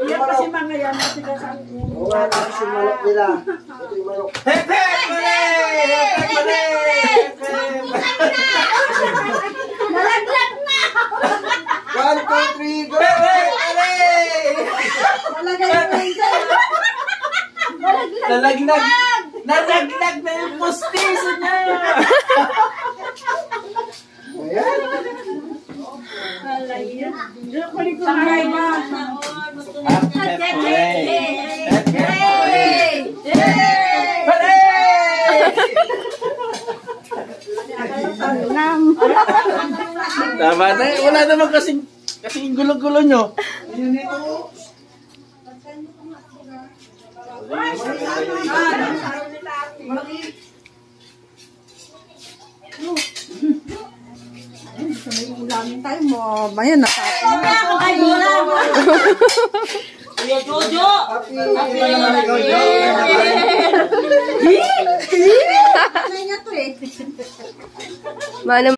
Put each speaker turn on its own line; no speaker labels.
Yan kasi mga yan.
Oo nga, kasi manok nila. Ito yung manok.
Nalaglag na!
1, 2, 3, go!
Nalaglag! Nalaglag na yung pustiso niya!
Ayan.
Tama na, wala naman kasing gulo-gulo nyo.
Ulamin tayo mo. Ayan, nasabi na.
Ay, wala! Kuya Jojo!
Happy birthday!
Ay, nga to eh.
Manang